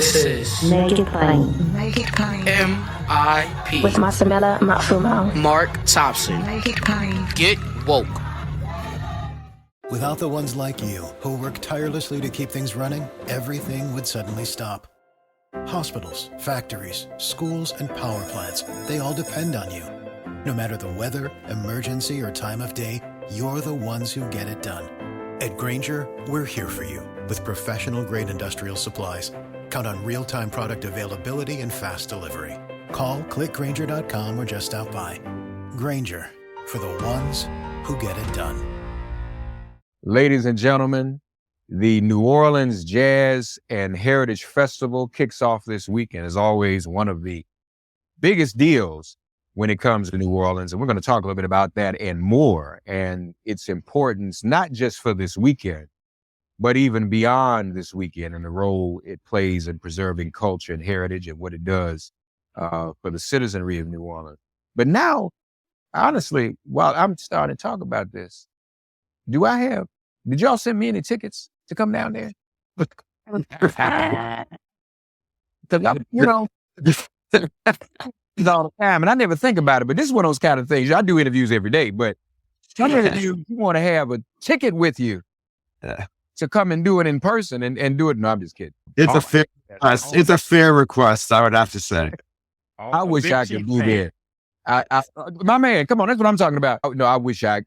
This is Make it plain. Make it plain. MIP With Masamela Matfumo. Mark Thompson. Make it plain. Get woke. Without the ones like you, who work tirelessly to keep things running, everything would suddenly stop. Hospitals, factories, schools, and power plants, they all depend on you. No matter the weather, emergency, or time of day, you're the ones who get it done. At Grainger, we're here for you with professional-grade industrial supplies. Count on real-time product availability and fast delivery. Call, clickgrainger.com, or just stop by. Grainger, for the ones who get it done. Ladies and gentlemen, the New Orleans Jazz and Heritage Festival kicks off this weekend. As always, one of the biggest deals when it comes to New Orleans. And we're going to talk a little bit about that and more, and its importance, not just for this weekend, but even beyond this weekend, and the role it plays in preserving culture and heritage and what it does for the citizenry of New Orleans. But now, honestly, while I'm starting to talk about this, did y'all send me any tickets to come down there? All the time, and I never think about it, but this is one of those kind of things. I do interviews every day, but some interviews you want to have a ticket with you to come and do it in person and do it. No, I'm just kidding. It's a fair request. It's a fair request, I would have to say. I wish I could be there. My man, come on, that's what I'm talking about. No, I wish I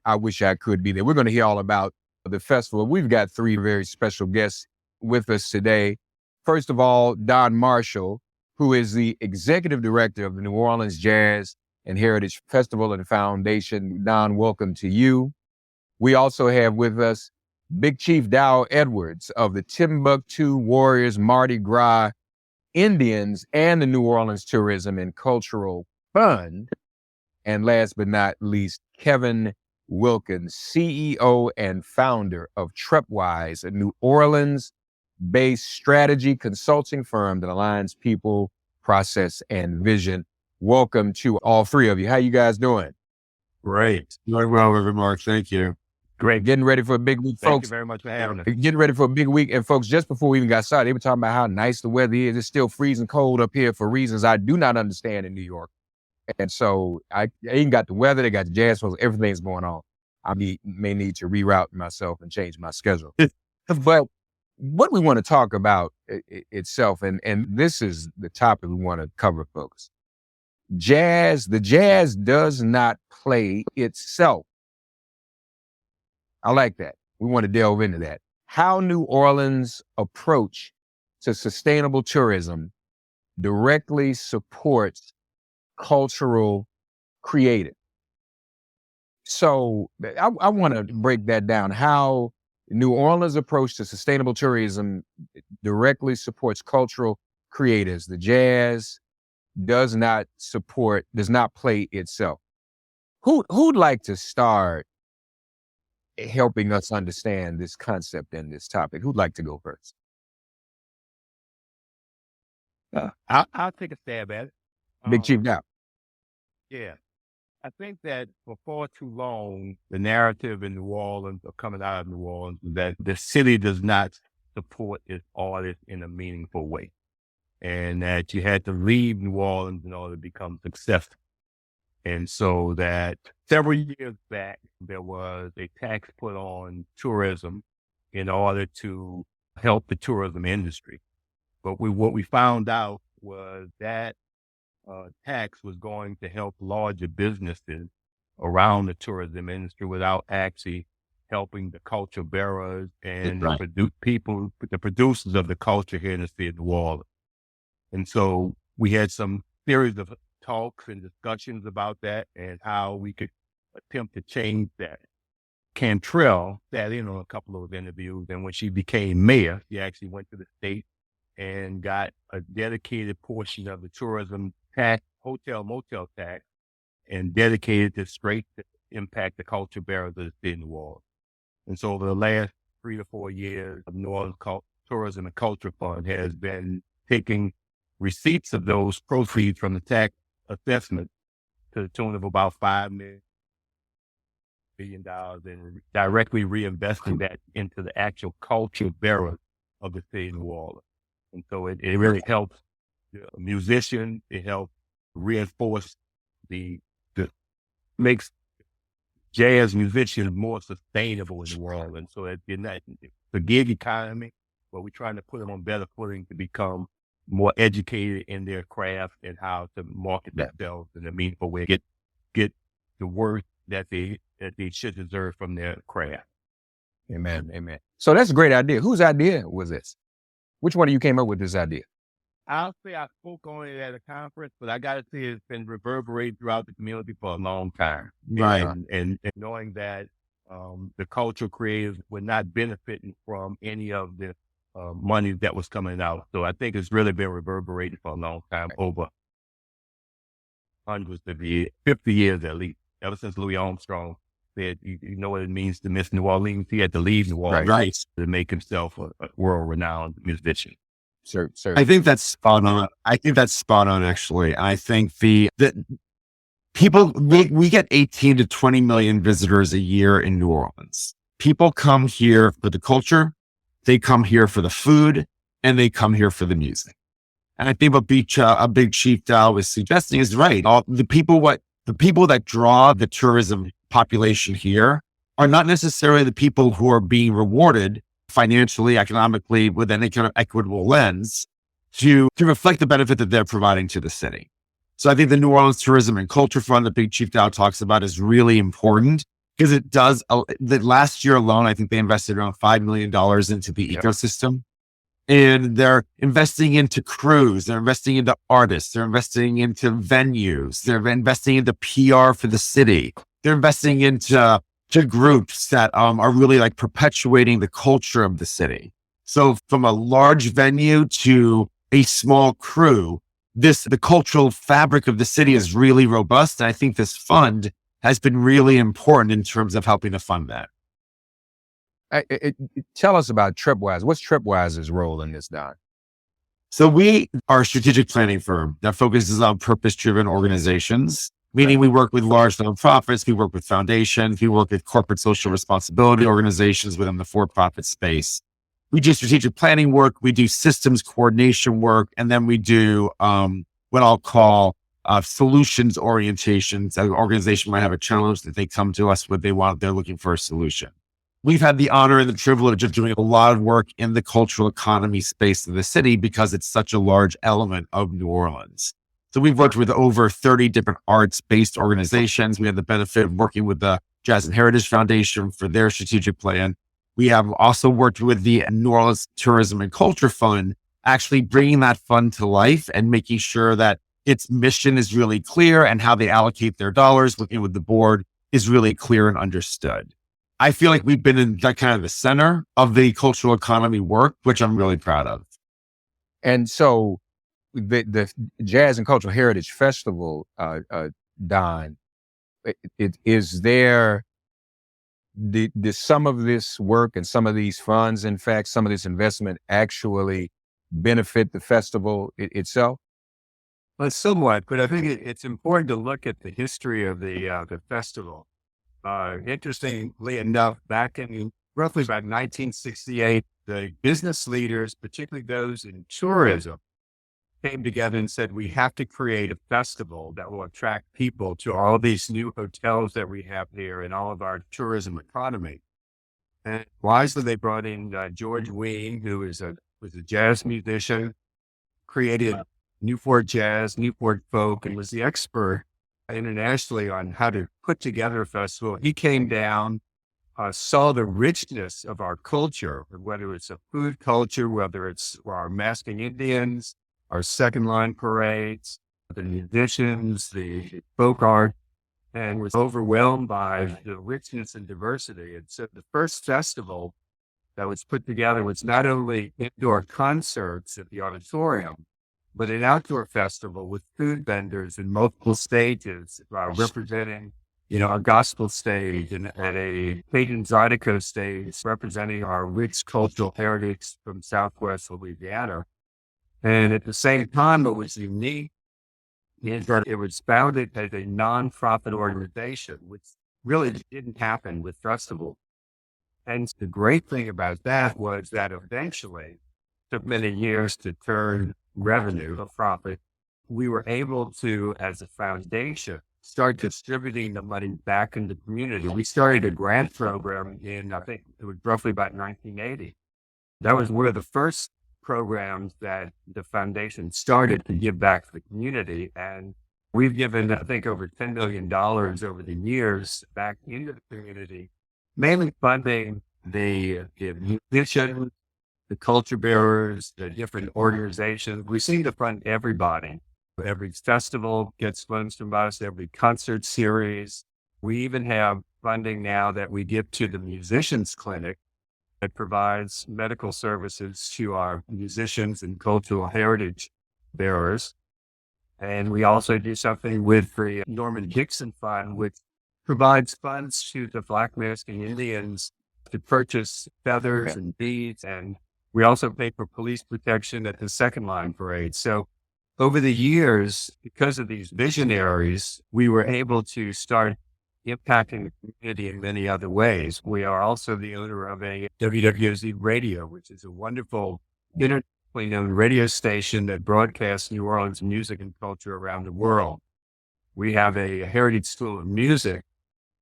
could be there. We're going to hear all about the festival. We've got three very special guests with us today. First of all, Don Marshall, who is the executive director of the New Orleans Jazz and Heritage Festival and Foundation. Don, welcome to you. We also have with us Big Chief Dow Edwards of the Timbuktu Warriors, Mardi Gras Indians, and the New Orleans Tourism and Cultural Fund. And last but not least, Kevin Wlikins, CEO and founder of Trepwise, a New Orleans-based strategy consulting firm that aligns people, process, and vision. Welcome to all three of you. How you guys doing? Great. Doing well, Reverend Mark. Thank you. Great. Getting ready for a big week, folks. Thank you very much for having us. Getting ready for a big week. And folks, just before we even got started, they were talking about how nice the weather is. It's still freezing cold up here for reasons I do not understand in New York. And so I even got the weather, they got the jazz, everything's going on. I may need to reroute myself and change my schedule. But what we want to talk about itself, and this is the topic we want to cover, folks. The jazz does not play itself. I like that. We want to delve into that. How New Orleans' approach to sustainable tourism directly supports cultural creative. So I want to break that down. How New Orleans' approach to sustainable tourism directly supports cultural creatives. The jazz does not play itself. Who'd like to start helping us understand this concept and this topic? Who'd like to go first? I'll take a stab at it. Big Chief Dow. Yeah. I think that for far too long, the narrative in New Orleans, or coming out of New Orleans, is that the city does not support its artists in a meaningful way. And that you had to leave New Orleans in order to become successful. And so that several years back, there was a tax put on tourism in order to help the tourism industry. But what we found out was that tax was going to help larger businesses around the tourism industry without actually helping the culture bearers and the producers of the culture here in the city of New Orleans. And so we had some series of talks and discussions about that and how we could attempt to change that. Cantrell sat in on a couple of interviews, and when she became mayor, she actually went to the state and got a dedicated portion of the tourism tax, hotel motel tax, and dedicated it straight to impact the culture bearers of the city of New Orleans. And so over the last 3 to 4 years, the New Orleans Tourism and Culture Fund has been taking receipts of those proceeds from the tax assessment to the tune of about $5 million and directly reinvesting that into the actual culture bearers of the city of New Orleans. And so it really helps the musician. It helps reinforce makes jazz musicians more sustainable in the world. And so in that, the gig economy, where we're trying to put them on better footing to become more educated in their craft and how to market themselves in a meaningful way, get the worth that they should deserve from their craft. Amen. Amen. So that's a great idea. Whose idea was this? Which one of you came up with this idea? I'll say I spoke on it at a conference, but I got to say it's been reverberating throughout the community for a long time. Right. And knowing that the cultural creators were not benefiting from any of the money that was coming out. So I think it's really been reverberating for a long time, over hundreds of years, 50 years at least, ever since Louis Armstrong said, you know what it means to miss New Orleans. He had to leave New Orleans to make himself a world-renowned musician. Sir. I think that's spot on. Actually. I think that people, we get 18 to 20 million visitors a year in New Orleans. People come here for the culture, they come here for the food, and they come here for the music. And I think what a big Chief Dow was suggesting is right. The people that draw the tourism population here are not necessarily the people who are being rewarded financially, economically, with any kind of equitable lens to reflect the benefit that they're providing to the city. So I think the New Orleans Tourism and Culture Fund that Big Chief Dow talks about is really important, because it does, the last year alone, I think they invested around $5 million into the ecosystem. And they're investing into crews, they're investing into artists, they're investing into venues, they're investing into PR for the city, they're investing into groups that are really like perpetuating the culture of the city. So from a large venue to a small crew, the cultural fabric of the city is really robust. And I think this fund has been really important in terms of helping to fund that. Tell us about Trepwise. What's Trepwise's role in this, Don? So we are a strategic planning firm that focuses on purpose-driven organizations, meaning we work with large nonprofits, we work with foundations, we work with corporate social responsibility organizations within the for-profit space. We do strategic planning work, we do systems coordination work, and then we do what I'll call solutions orientations. An organization might have a challenge that they come to us with, they're looking for a solution. We've had the honor and the privilege of doing a lot of work in the cultural economy space of the city because it's such a large element of New Orleans. So we've worked with over 30 different arts-based organizations. We had the benefit of working with the Jazz and Heritage Foundation for their strategic plan. We have also worked with the New Orleans Tourism and Culture Fund, actually bringing that fund to life and making sure that its mission is really clear and how they allocate their dollars, working with the board, is really clear and understood. I feel like we've been in that kind of the center of the cultural economy work, which I'm really proud of. And so the Jazz and Cultural Heritage Festival, Don, is there, did some of this work and some of these funds, in fact, some of this investment actually benefit the festival itself? Well, somewhat, but I think it's important to look at the history of the festival. Interestingly enough, back in roughly about 1968, the business leaders, particularly those in tourism, came together and said, we have to create a festival that will attract people to all these new hotels that we have here and all of our tourism economy. And wisely, they brought in George Wein, who was a jazz musician, created Newport Jazz, Newport Folk, and was the expert internationally on how to put together a festival. He came down, saw the richness of our culture, whether it's a food culture, whether it's our masking Indians, our second line parades, the musicians, the folk art, and was overwhelmed by the richness and diversity. And so the first festival that was put together was not only indoor concerts at the auditorium, but an outdoor festival with food vendors in multiple stages, representing, our gospel stage and at a Cajun Zydeco stage, representing our rich cultural heritage from Southwest Louisiana. And at the same time, what was unique is that it was founded as a nonprofit organization, which really didn't happen with festival. And the great thing about that was that eventually took many years to turn revenue a profit. We were able to, as a foundation, start distributing the money back in the community. We started a grant program in, I think it was roughly about 1980. That was one of the first programs that the foundation started to give back to the community. And we've given, I think, over $10 million over the years back into the community, mainly funding the musicians, the culture bearers, the different organizations. We seem to fund everybody. Every festival gets funds from us, every concert series. We even have funding now that we give to the musicians clinic that provides medical services to our musicians and cultural heritage bearers. And we also do something with the Norman Dixon Fund, which provides funds to the Black American Indians to purchase feathers and beads. And we also pay for police protection at the Second Line Parade. So over the years, because of these visionaries, we were able to start impacting the community in many other ways. We are also the owner of a WWOZ radio, which is a wonderful internationally known radio station that broadcasts New Orleans music and culture around the world. We have a Heritage School of Music,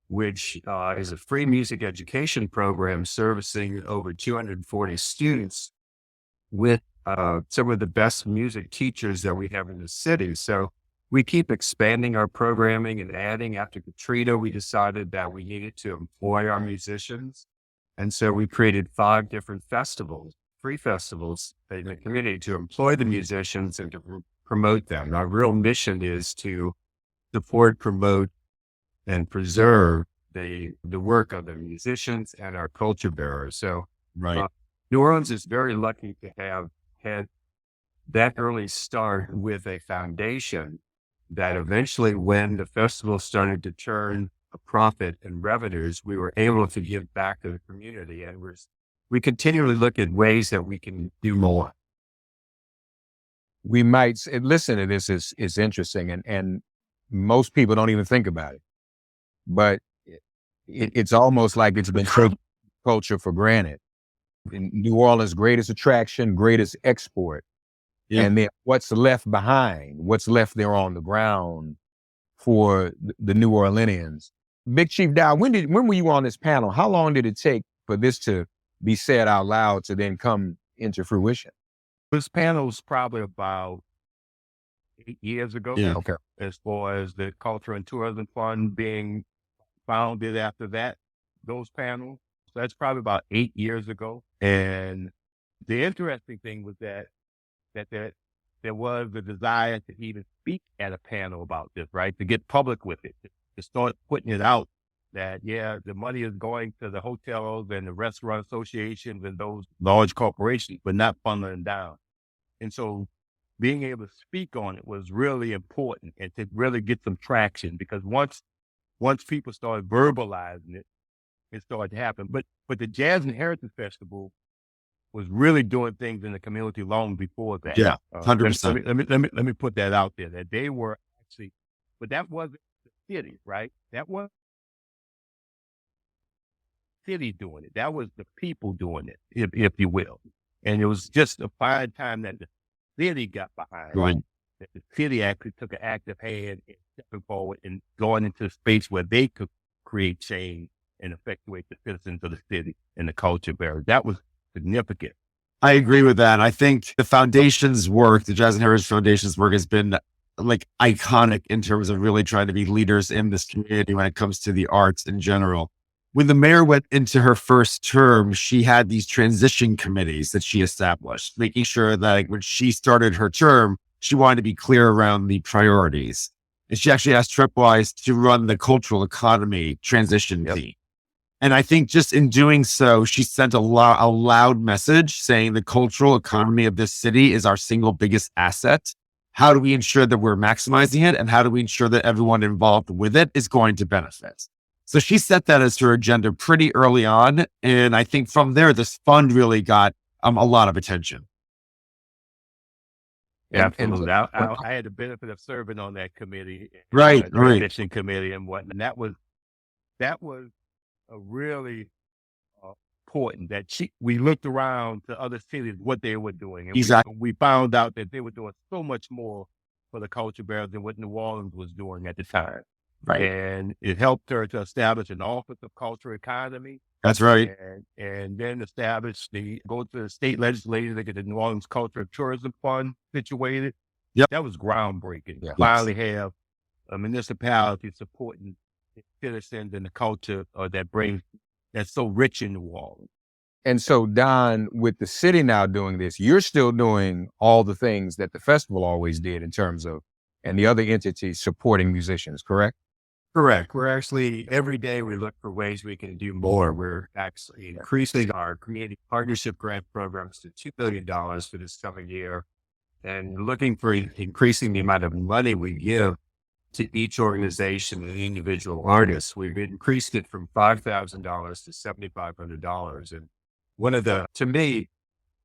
which is a free music education program servicing over 240 students with some of the best music teachers that we have in the city. So we keep expanding our programming and adding. After Katrina, we decided that we needed to employ our musicians. And so we created 5 different festivals, free festivals in the community to employ the musicians and to promote them. Our real mission is to support, promote, and preserve the work of the musicians and our culture bearers. So New Orleans is very lucky to have had that early start with a foundation that eventually, when the festival started to turn a profit and revenues, we were able to give back to the community. And we continually look at ways that we can do more. We might listen to this is interesting, and most people don't even think about it, but it's almost like it's been culture for granted. In New Orleans' greatest attraction, greatest export. Yeah. And then what's left behind, what's left there on the ground for the New Orleanians. Big Chief Dow, when were you on this panel? How long did it take for this to be said out loud to then come into fruition? This panel was probably about 8 years ago. Yeah. Okay. As far as the Culture and Tourism Fund being founded after that, those panels. So that's probably about 8 years ago. And the interesting thing was that there was the desire to even speak at a panel about this, right? To get public with it, to start putting it out that, yeah, the money is going to the hotels and the restaurant associations and those large corporations, but not funneling down. And so being able to speak on it was really important and to really get some traction, because once people started verbalizing it, it started to happen. But the Jazz and Heritage Festival was really doing things in the community long before that. Yeah, 100%. Let me put that out there, that they were actually, but that wasn't the city, right? That was the city doing it. That was the people doing it, if you will. And it was just a fine time that the city got behind. Right. That the city actually took an active hand in stepping forward and going into a space where they could create change and effectuate the citizens of the city and the culture bearers. That was significant. I agree with that. I think the foundation's work, the Jazz and Heritage Foundation's work, has been like iconic in terms of really trying to be leaders in this community when it comes to the arts in general. When the mayor went into her first term, she had these transition committees that she established, making sure that like, when she started her term, she wanted to be clear around the priorities. And she actually asked Trepwise to run the cultural economy transition team. And I think just in doing so, she sent a loud message saying the cultural economy of this city is our single biggest asset. How do we ensure that we're maximizing it? And how do we ensure that everyone involved with it is going to benefit? So she set that as her agenda pretty early on. And I think from there, this fund really got a lot of attention. Yeah, absolutely. I had the benefit of serving on that committee, right? Transition committee and whatnot. And that was a really important that we looked around to other cities, what they were doing. And Exactly. we found out that they were doing so much more for the culture bearers than what New Orleans was doing at the time. Right. And it helped her to establish an Office of Cultural Economy. That's right. And then go to the state legislature to get the New Orleans Culture and Tourism Fund situated. Yep. That was groundbreaking. Yeah. Finally have a municipality supporting citizens and the culture that's so rich in New Orleans. And so, Don, with the city now doing this, you're still doing all the things that the festival always did in terms of, and the other entities supporting musicians, correct? Correct. We're actually, every day we look for ways we can do more. We're actually increasing our community partnership grant programs to $2 billion for this coming year and looking for increasing the amount of money we give to each organization and individual artists. We've increased it from $5,000 to $7,500. And one of the, to me,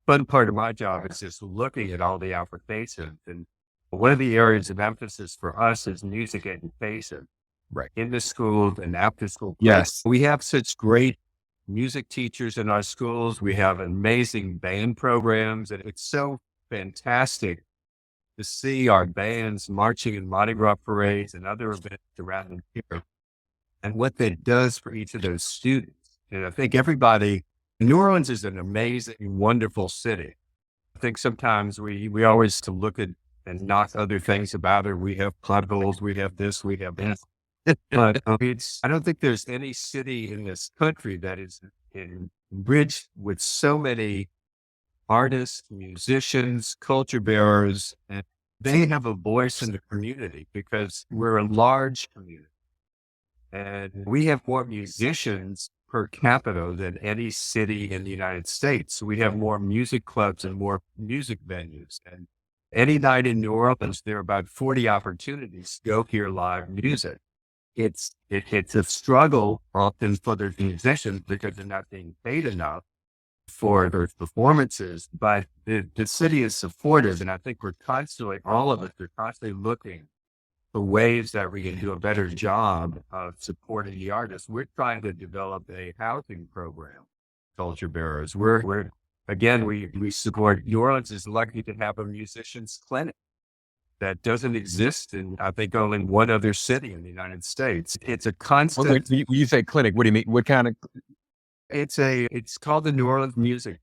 fun part of my job is just looking at all the applications. And one of the areas of emphasis for us is music education. Right. In the schools and after school. Yes. We have such great music teachers in our schools. We have amazing band programs, and it's so fantastic to see our bands marching in Mardi Gras parades and other events around the year, and what that does for each of those students. And I think New Orleans is an amazing, wonderful city. I think sometimes we always to look at and knock other things about it. We have potholes, we have this, we have that. But I don't think there's any city in this country that is enriched with so many artists, musicians, culture bearers, and they have a voice in the community because we're a large community. And we have more musicians per capita than any city in the United States. We have more music clubs and more music venues. And any night in New Orleans, there are about 40 opportunities to go hear live music. It's a struggle often for the musicians because they're not being paid enough for their performances, but the city is supportive. And I think all of us are constantly looking for ways that we can do a better job of supporting the artists. We're trying to develop a housing program, culture bearers. We support, New Orleans is lucky to have a musicians clinic. That doesn't exist in, I think, only one other city in the United States. It's a constant. When you say clinic, what do you mean? What kind of? It's called the New Orleans Music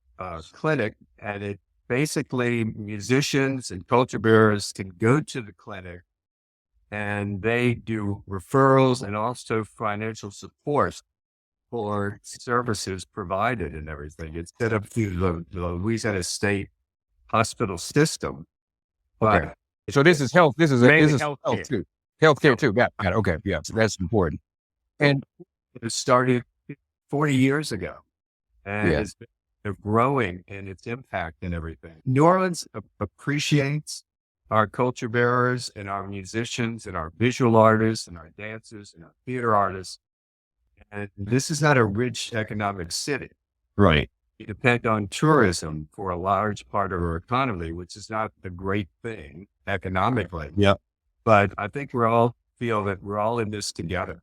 Clinic, and it basically musicians and culture bearers can go to the clinic, and they do referrals and also financial support for services provided and everything. It's set up through the Louisiana State Hospital system, but. Okay. So this is health. This is healthcare. health too. Healthcare too. Got it. Okay. Yeah. So that's important. And it started 40 years ago, and Yeah. it's been growing in its impact and everything. New Orleans appreciates our culture bearers and our musicians and our visual artists and our dancers and our theater artists. And this is not a rich economic city. Right. We depend on tourism for a large part of our economy, which is not a great thing economically. Yep. But I think we all feel that we're all in this together.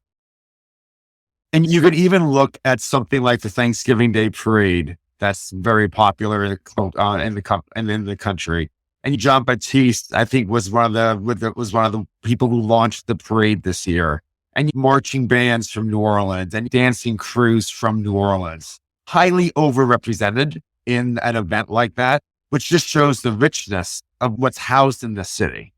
And you could even look at something like the Thanksgiving Day Parade. That's very popular in the country. And John Baptiste, I think, was one of the people who launched the parade this year. And marching bands from New Orleans and dancing crews from New Orleans, highly overrepresented in an event like that, which just shows the richness of what's housed in the city.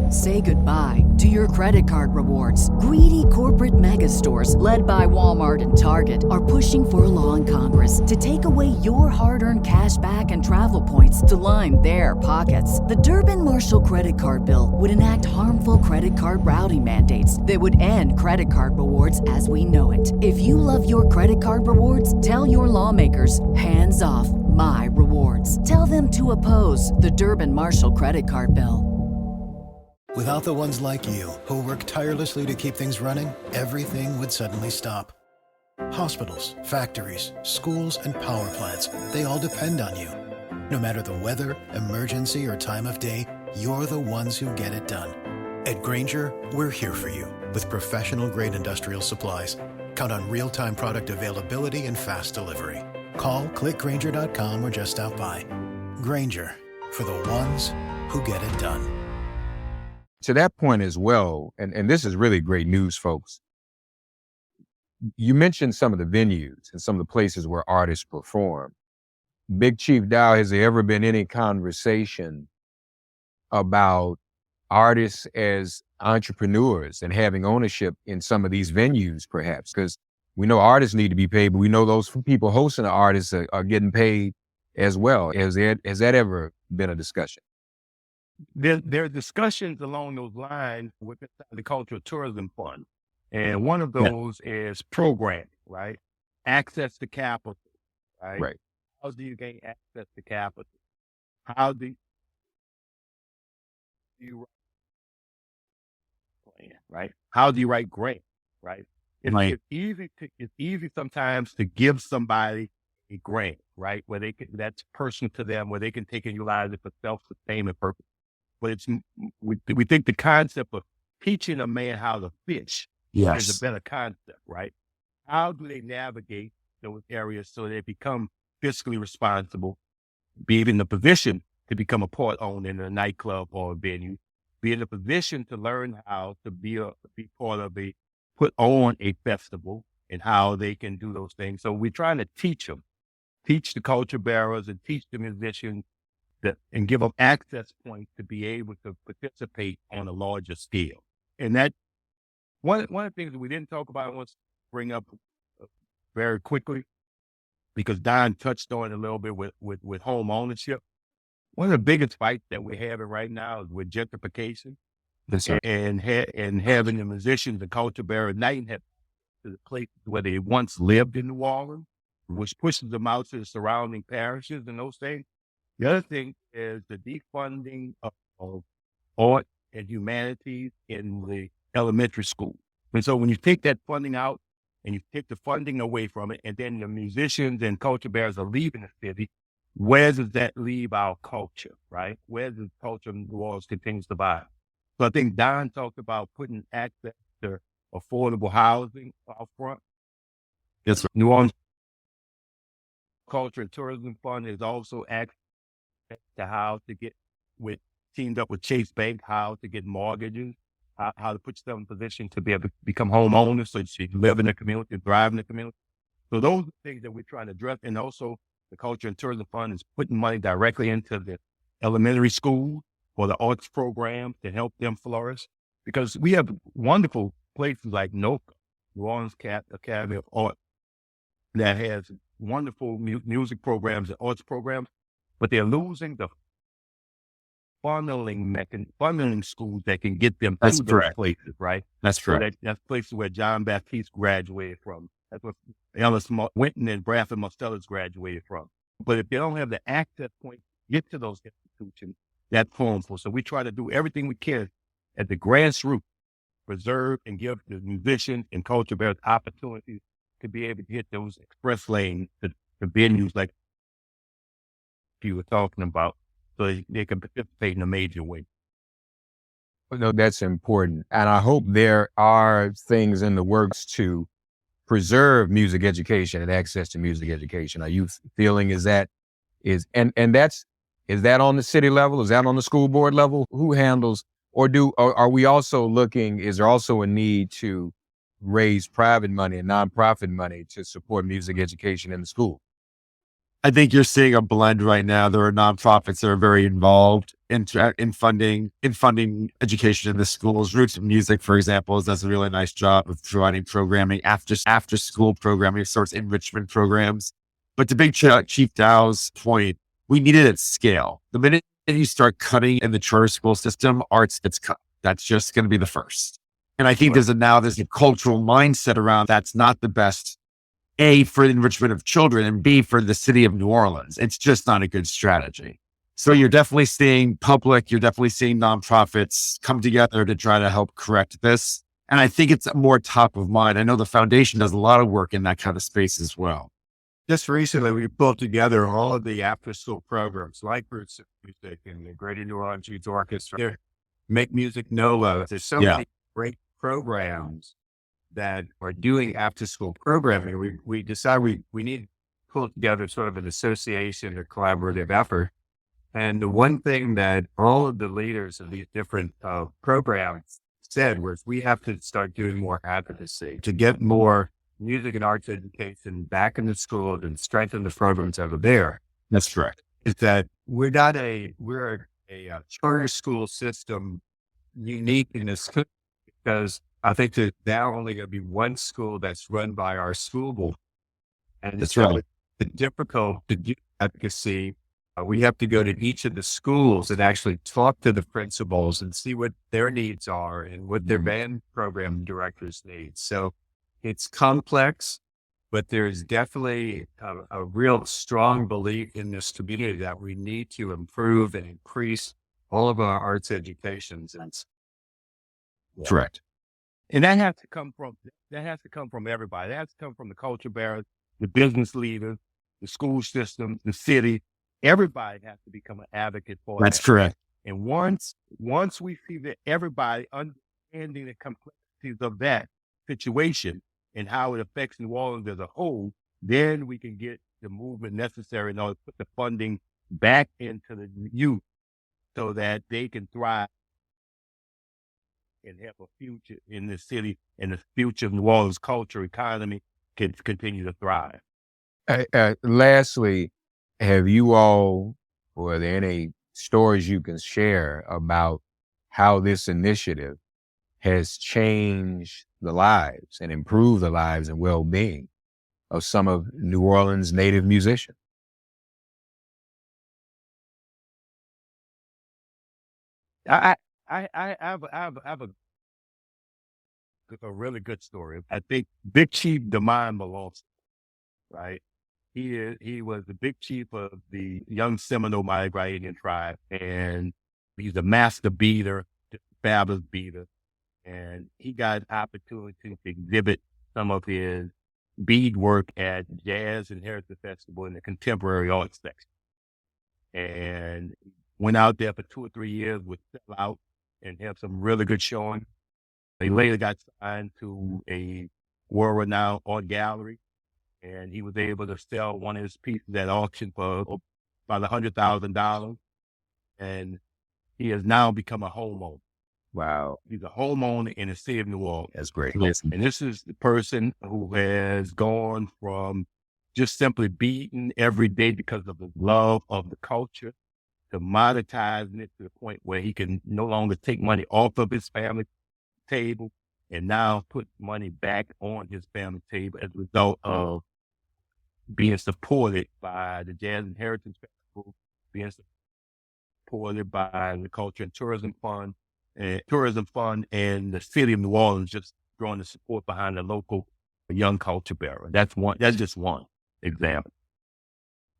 Say goodbye to your credit card rewards. Greedy corporate mega stores, led by Walmart and Target, are pushing for a law in Congress to take away your hard-earned cash back and travel points to line their pockets. The Durbin-Marshall credit card bill would enact harmful credit card routing mandates that would end credit card rewards as we know it. If you love your credit card rewards, tell your lawmakers, hands off my rewards. Tell them to oppose the Durbin-Marshall credit card bill. Without the ones like you, who work tirelessly to keep things running, everything would suddenly stop. Hospitals, factories, schools, and power plants, they all depend on you. No matter the weather, emergency, or time of day, you're the ones who get it done. At Grainger, we're here for you with professional-grade industrial supplies. Count on real-time product availability and fast delivery. Call, click Grainger.com, or just stop by. Grainger, for the ones who get it done. To that point as well, and this is really great news, folks. You mentioned some of the venues and some of the places where artists perform. Big Chief Dow, has there ever been any conversation about artists as entrepreneurs and having ownership in some of these venues, perhaps? Because we know artists need to be paid, but we know those people hosting the artists are getting paid as well. Has that ever been a discussion? There are discussions along those lines within the Cultural Tourism Fund. And one of those is programming, right? Access to capital, right? Right. How do you gain access to capital? How do you right? How do you write grants, right? It's easy sometimes to give somebody a grant, right? Where that's personal to them, where they can take and utilize it for self-sustainment purposes. But we think the concept of teaching a man how to fish is a better concept, right? How do they navigate those areas so they become fiscally responsible, be in the position to become a part owner in a nightclub or a venue, be in a position to learn how to be part of put on a festival and how they can do those things. So we're trying to teach the culture bearers and teach the musicians and give them access points to be able to participate on a larger scale. And that one of the things that we didn't talk about, I want to bring up very quickly, because Don touched on it a little bit with home ownership. One of the biggest fights that we're having right now is with gentrification and having the musicians, the culture bearers, not even have to the places where they once lived in New Orleans, which pushes them out to the surrounding parishes and those things. The other thing is the defunding of art and humanities in the elementary school. And so when you take that funding out and you take the funding away from it, and then the musicians and culture bearers are leaving the city, where does that leave our culture, right? Where does culture in New Orleans continue to survive? So I think Don talked about putting access to affordable housing out front. Yes, sir. New Orleans Culture and Tourism Fund is also access to how to get teamed up with Chase Bank, how to get mortgages, how to put yourself in a position to be able to become homeowners so that you can live in the community, thrive in the community. So those are things that we're trying to address. And also the Culture and Tourism Fund is putting money directly into the elementary school for the arts programs to help them flourish. Because we have wonderful places like NOCCF, New Orleans Academy of Art, that has wonderful music programs and arts programs, but they're losing the funneling schools that can get them to those places, right? That's correct. So that's places where John Baptiste graduated from. That's what Ellis Winton and Bradford Mostellas graduated from. But if they don't have the access point to get to those institutions, that's harmful. So we try to do everything we can at the grassroots, preserve and give the musicians and culture bearers opportunities to be able to hit those express lanes, the venues like you were talking about, so they can participate in a major way. No, that's important. And I hope there are things in the works to preserve music education and access to music education. Are you feeling is that on the city level? Is that on the school board level? Who handles, or are we also looking, is there also a need to raise private money and nonprofit money to support music education in the school? I think you're seeing a blend right now. There are nonprofits that are very involved in funding education in the schools. Roots of Music, for example, does a really nice job of providing programming after school programming, sorts of enrichment programs. But to Big Chief Dow's point, we need it at scale. The minute you start cutting in the charter school system, arts gets cut. That's just going to be the first. And I think there's a cultural mindset around that's not the best, A, for the enrichment of children, and B, for the city of New Orleans. It's just not a good strategy. So you're definitely seeing you're definitely seeing nonprofits come together to try to help correct this. And I think it's more top of mind. I know the foundation does a lot of work in that kind of space as well. Just recently, we pulled together all of the after-school programs, like Roots of Music and the Greater New Orleans Youth Orchestra, Make Music NOLA. There's so many great programs that are doing after-school programming. We decided we need pulled together sort of an association or collaborative effort. And the one thing that all of the leaders of these different programs said was, we have to start doing more advocacy to get more music and arts education back in the schools and strengthen the programs over there. That's correct. Is that we're a charter school system unique in this country, because I think there's now only going to be one school that's run by our school board. And That's so right. it's difficult to do advocacy. We have to go to each of the schools and actually talk to the principals and see what their needs are and what their band program directors need. So it's complex, but there's definitely a real strong belief in this community that we need to improve and increase all of our arts educations. Correct. And that has to come from everybody. That has to come from the culture bearers, the business leaders, the school system, the city. Everybody has to become an advocate for That's that. correct. And once we see that everybody understanding the complexities of that situation and how it affects New Orleans as a whole, then we can get the movement necessary in order to put the funding back into the youth so that they can thrive and have a future in the city, and the future of New Orleans culture, economy can continue to thrive. Lastly, have you all, or are there any stories you can share about how this initiative has changed the lives and improved the lives and well-being of some of New Orleans' native musicians? I have a really good story. I think Big Chief Dow Edwards, right? He was the big chief of the young Seminole Mardi Indian tribe, and he's a master beater, fabulous beater, and he got an opportunity to exhibit some of his bead work at Jazz and Heritage Festival in the Contemporary Arts section, and went out there for 2 or 3 years, would sell out and have some really good showing. He later got signed to a world-renowned art gallery, and he was able to sell one of his pieces at auction for about $100,000. And he has now become a homeowner. Wow. He's a homeowner in the city of New Orleans. That's great. And this is the person who has gone from just simply beating every day because of the love of the culture to monetizing it to the point where he can no longer take money off of his family table and now put money back on his family table as a result of being supported by the Jazz and Heritage Festival, being supported by the Culture and Tourism Fund, and the city of New Orleans just throwing the support behind the local young culture bearer. That's just one example.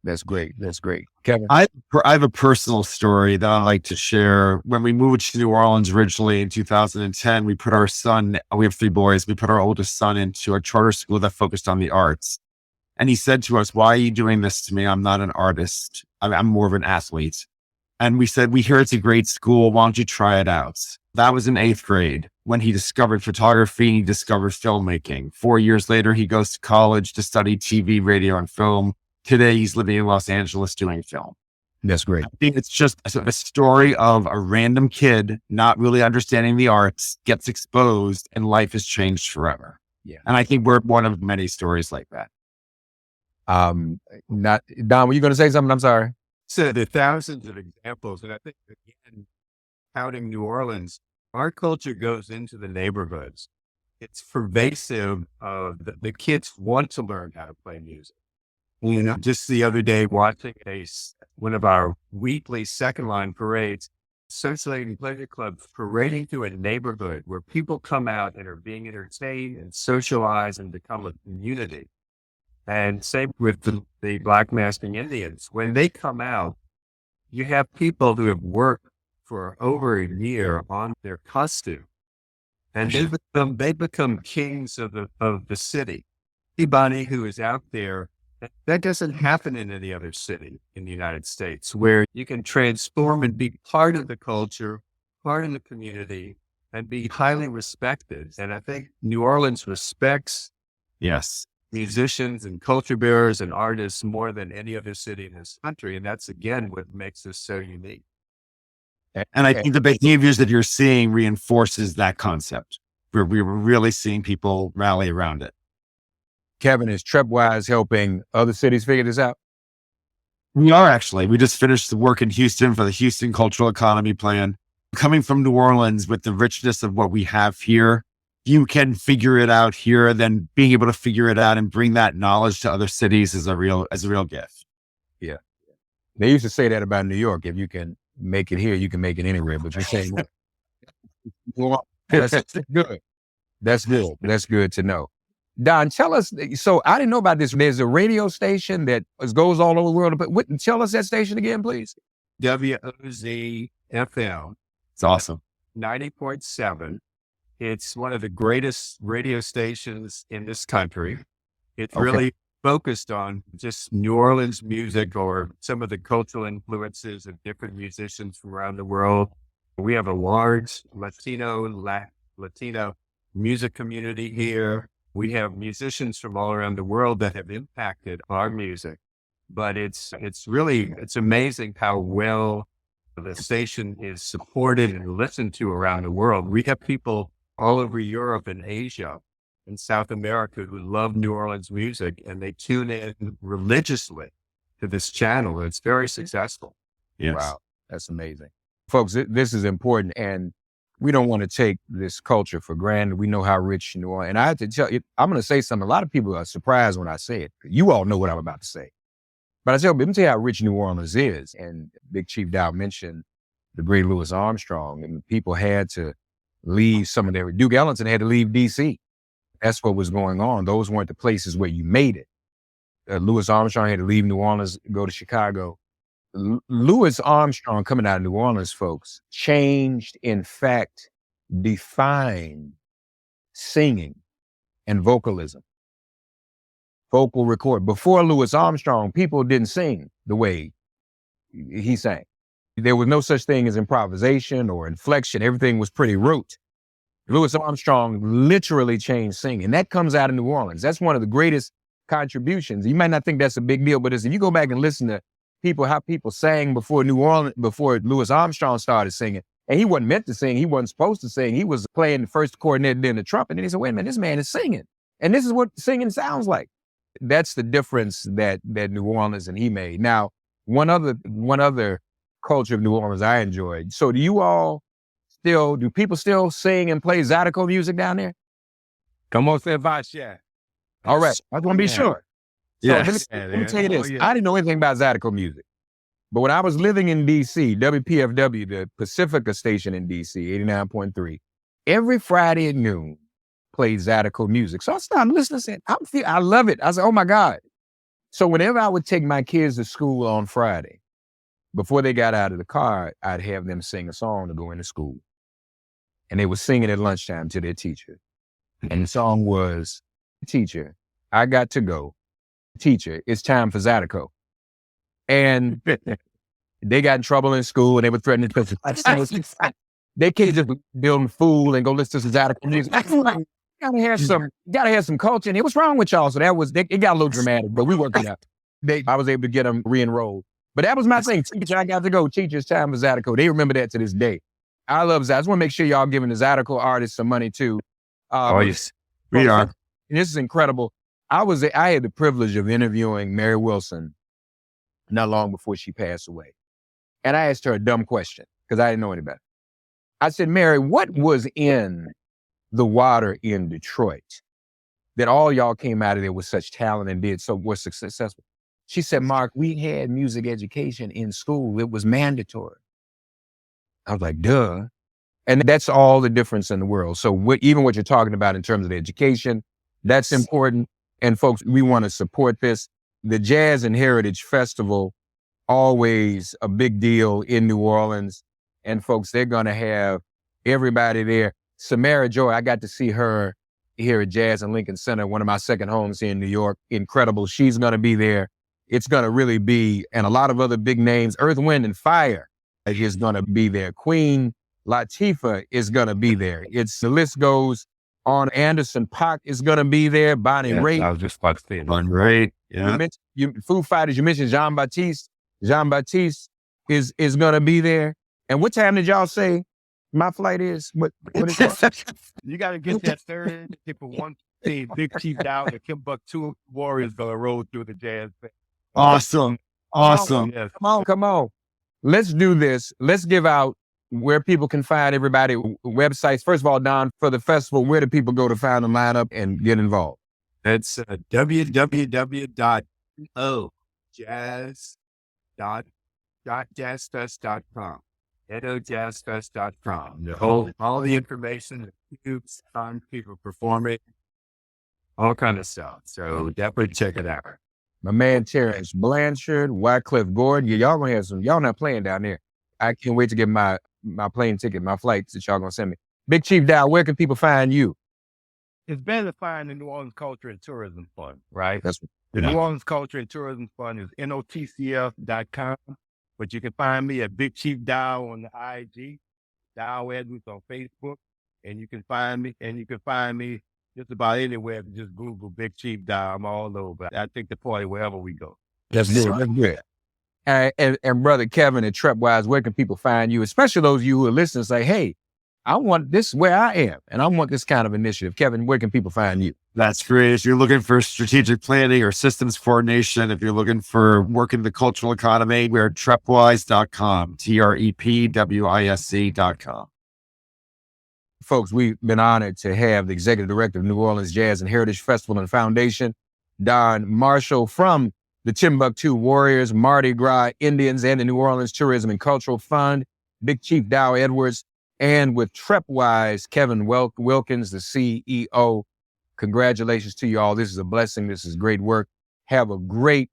That's great. That's great. Kevin? I have a personal story that I like to share. When we moved to New Orleans originally in 2010, we have 3 boys. We put our oldest son into a charter school that focused on the arts. And he said to us, "Why are you doing this to me? I'm not an artist. I'm more of an athlete." And we said, "We hear it's a great school. Why don't you try it out?" That was in 8th grade when he discovered photography and he discovered filmmaking. 4 years later, he goes to college to study TV, radio, and film. Today, he's living in Los Angeles doing film. That's great. I think it's just a story of a random kid not really understanding the arts, gets exposed, and life has changed forever. Yeah. And I think we're one of many stories like that. Don, were you going to say something? I'm sorry. So there are thousands of examples. And I think, again, counting New Orleans, our culture goes into the neighborhoods. It's pervasive. The kids want to learn how to play music. You know, just the other day, watching one of our weekly second line parades, Associated Pleasure Club parading through a neighborhood where people come out and are being entertained and socialized and become a community. And same with the Black Masking Indians. When they come out, you have people who have worked for over a year on their costume, and they become kings of the city. Anybody who is out there, that doesn't happen in any other city in the United States, where you can transform and be part of the culture, part of the community, and be highly respected. And I think New Orleans respects Yes. musicians and culture bearers and artists more than any other city in this country. And that's, again, what makes us so unique. And I think the behaviors that you're seeing reinforces that concept. We're really seeing people rally around it. Kevin, is Trepwise helping other cities figure this out? We are actually. We just finished the work in Houston for the Houston Cultural Economy Plan. Coming from New Orleans with the richness of what we have here, you can figure it out here. Then being able to figure it out and bring that knowledge to other cities is a real gift. Yeah. They used to say that about New York. If you can make it here, you can make it anywhere. But you're saying, well, that's good. That's good. That's good to know. Don, tell us, so I didn't know about this. There's a radio station that goes all over the world. But tell us that station again, please. WOZ-FM. It's awesome. 90.7. It's one of the greatest radio stations in this country. It's really focused on just New Orleans music or some of the cultural influences of different musicians from around the world. We have a large Latino music community here. We have musicians from all around the world that have impacted our music. But it's amazing how well the station is supported and listened to around the world. We have people all over Europe and Asia and South America who love New Orleans music, and they tune in religiously to this channel. It's very successful. Yes. Wow, that's amazing. Folks, this is important, and we don't want to take this culture for granted. We know how rich New Orleans, and I have to tell you, I'm going to say something. A lot of people are surprised when I say it. You all know what I'm about to say. But let me tell you how rich New Orleans is. And Big Chief Dow mentioned the great Louis Armstrong, and people had to leave some of their, Duke Ellington had to leave D.C. That's what was going on. Those weren't the places where you made it. Louis Armstrong had to leave New Orleans, go to Chicago. Louis Armstrong coming out of New Orleans, folks, changed, in fact, defined singing and vocalism. Vocal record. Before Louis Armstrong, people didn't sing the way he sang. There was no such thing as improvisation or inflection. Everything was pretty rote. Louis Armstrong literally changed singing. That comes out of New Orleans. That's one of the greatest contributions. You might not think that's a big deal, but if you go back and listen to people, how people sang before New Orleans, before Louis Armstrong started singing, and he wasn't meant to sing. He wasn't supposed to sing. He was playing the first cornet, then the trumpet. And he said, wait a minute, this man is singing. And this is what singing sounds like. That's the difference that New Orleans and he made. Now, one other culture of New Orleans I enjoyed. So do people still sing and play Zydeco music down there? Como se va, yeah. All right. I just want to be sure. So let me tell you this. I didn't know anything about Zydeco music. But when I was living in D.C., WPFW, the Pacifica station in D.C., 89.3, every Friday at noon, played Zydeco music. So I started listening and said, I love it. I said, oh my God. So whenever I would take my kids to school on Friday, before they got out of the car, I'd have them sing a song to go into school. And they would sing it at lunchtime to their teacher. And the song was, teacher, I got to go. Teacher, it's time for Zydeco. And they got in trouble in school and they were threatening to they can't just build a fool and go listen to some Zydeco music. Gotta have some culture. And what's wrong with y'all? So it got a little dramatic, but we worked it out. I was able to get them re-enrolled. But that was my thing. Teacher, I got to go. Teacher's time for Zydeco. They remember that to this day. I love Zydeco. I just want to make sure y'all giving the Zydeco artists some money too. Yes, we are. And this is incredible. I had the privilege of interviewing Mary Wilson not long before she passed away. And I asked her a dumb question because I didn't know any better. I said, Mary, what was in the water in Detroit that all y'all came out of there with such talent and was successful? She said, Mark, we had music education in school. It was mandatory. I was like, duh. And that's all the difference in the world. So even what you're talking about in terms of the education, that's important. And folks, we want to support this. The Jazz and Heritage Festival, always a big deal in New Orleans. And folks, they're going to have everybody there. Samara Joy, I got to see her here at Jazz and Lincoln Center, one of my second homes here in New York. Incredible. She's going to be there. It's going to really be, and a lot of other big names. Earth, Wind, and Fire is going to be there. Queen Latifah is going to be there. The list goes on Anderson .Paak is going to be there. Bonnie Raitt. I was just about to say Bonnie Raitt. Yeah. Foo Fighters, you mentioned Jean-Baptiste. Jean-Baptiste is going to be there. And what time did y'all say my flight is? What is it? You got to get that third ticket for one thing. Big Chief Dow, the Timbuktu Warriors going to roll through the jazz. Awesome. Awesome. Yes. Come on. Let's do this. Let's give out where people can find everybody, websites. First of all, Don, for the festival, where do people go to find the lineup and get involved? It's www.jazzfest.com. NOTCF.com. All the information, the cubes, time people performing, all kind of stuff. So definitely check it out. My man Terrence Blanchard, Wycliffe Gordon. Yeah, y'all gonna have some. Y'all not playing down there. I can't wait to get my plane ticket, my flights that y'all gonna send me. Big Chief Dow, where can people find you? It's better to find the New Orleans Culture and Tourism Fund, right? That's The New Orleans Culture and Tourism Fund is NOTCF.com, but you can find me at Big Chief Dow on the IG, Dow Edwards on Facebook, and you can find me just about anywhere. If you just Google Big Chief Dow, I'm all over. I take the party wherever we go. That's good. That's good. And brother Kevin at Trepwise, where can people find you? Especially those of you who are listening, say, hey, I want this where I am, and I want this kind of initiative. Kevin, where can people find you? That's great. If you're looking for strategic planning or systems coordination, if you're looking for working the cultural economy, we're at trepwise.com, TREPWISC.com. Folks, we've been honored to have the executive director of New Orleans Jazz and Heritage Festival and Foundation, Don Marshall, from the Timbuktu Warriors, Mardi Gras Indians, and the New Orleans Tourism and Cultural Fund, Big Chief Dow Edwards, and with Trepwise, Kevin Wlikins, the CEO. Congratulations to you all. This is a blessing. This is great work. Have a great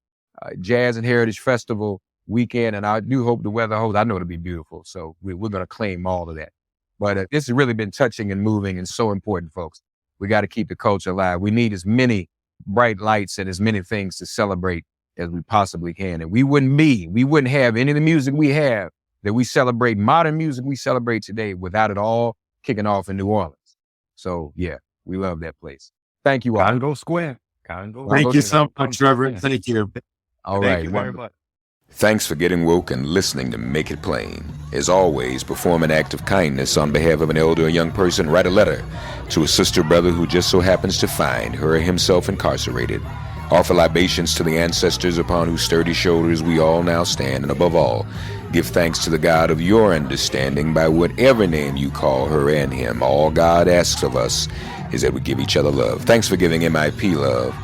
Jazz and Heritage Festival weekend, and I do hope the weather holds. I know it'll be beautiful, so we're going to claim all of that. But this has really been touching and moving and so important, folks. We got to keep the culture alive. We need as many bright lights and as many things to celebrate as we possibly can. And we wouldn't have any of the music we have that we celebrate, modern music we celebrate today, without it all kicking off in New Orleans. So, yeah, we love that place. Thank you all. Congo Square. Thank you so much, Reverend. Thank you. All Thank right. you very much. Thanks for getting woke and listening to Make It Plain. As always, perform an act of kindness on behalf of an elder or young person. Write a letter to a sister or brother who just so happens to find her or himself incarcerated. Offer libations to the ancestors upon whose sturdy shoulders we all now stand. And above all, give thanks to the God of your understanding by whatever name you call her and him. All God asks of us is that we give each other love. Thanks for giving MIP love.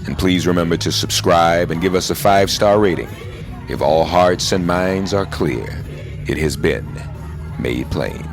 And please remember to subscribe and give us a 5-star rating. If all hearts and minds are clear, it has been made plain.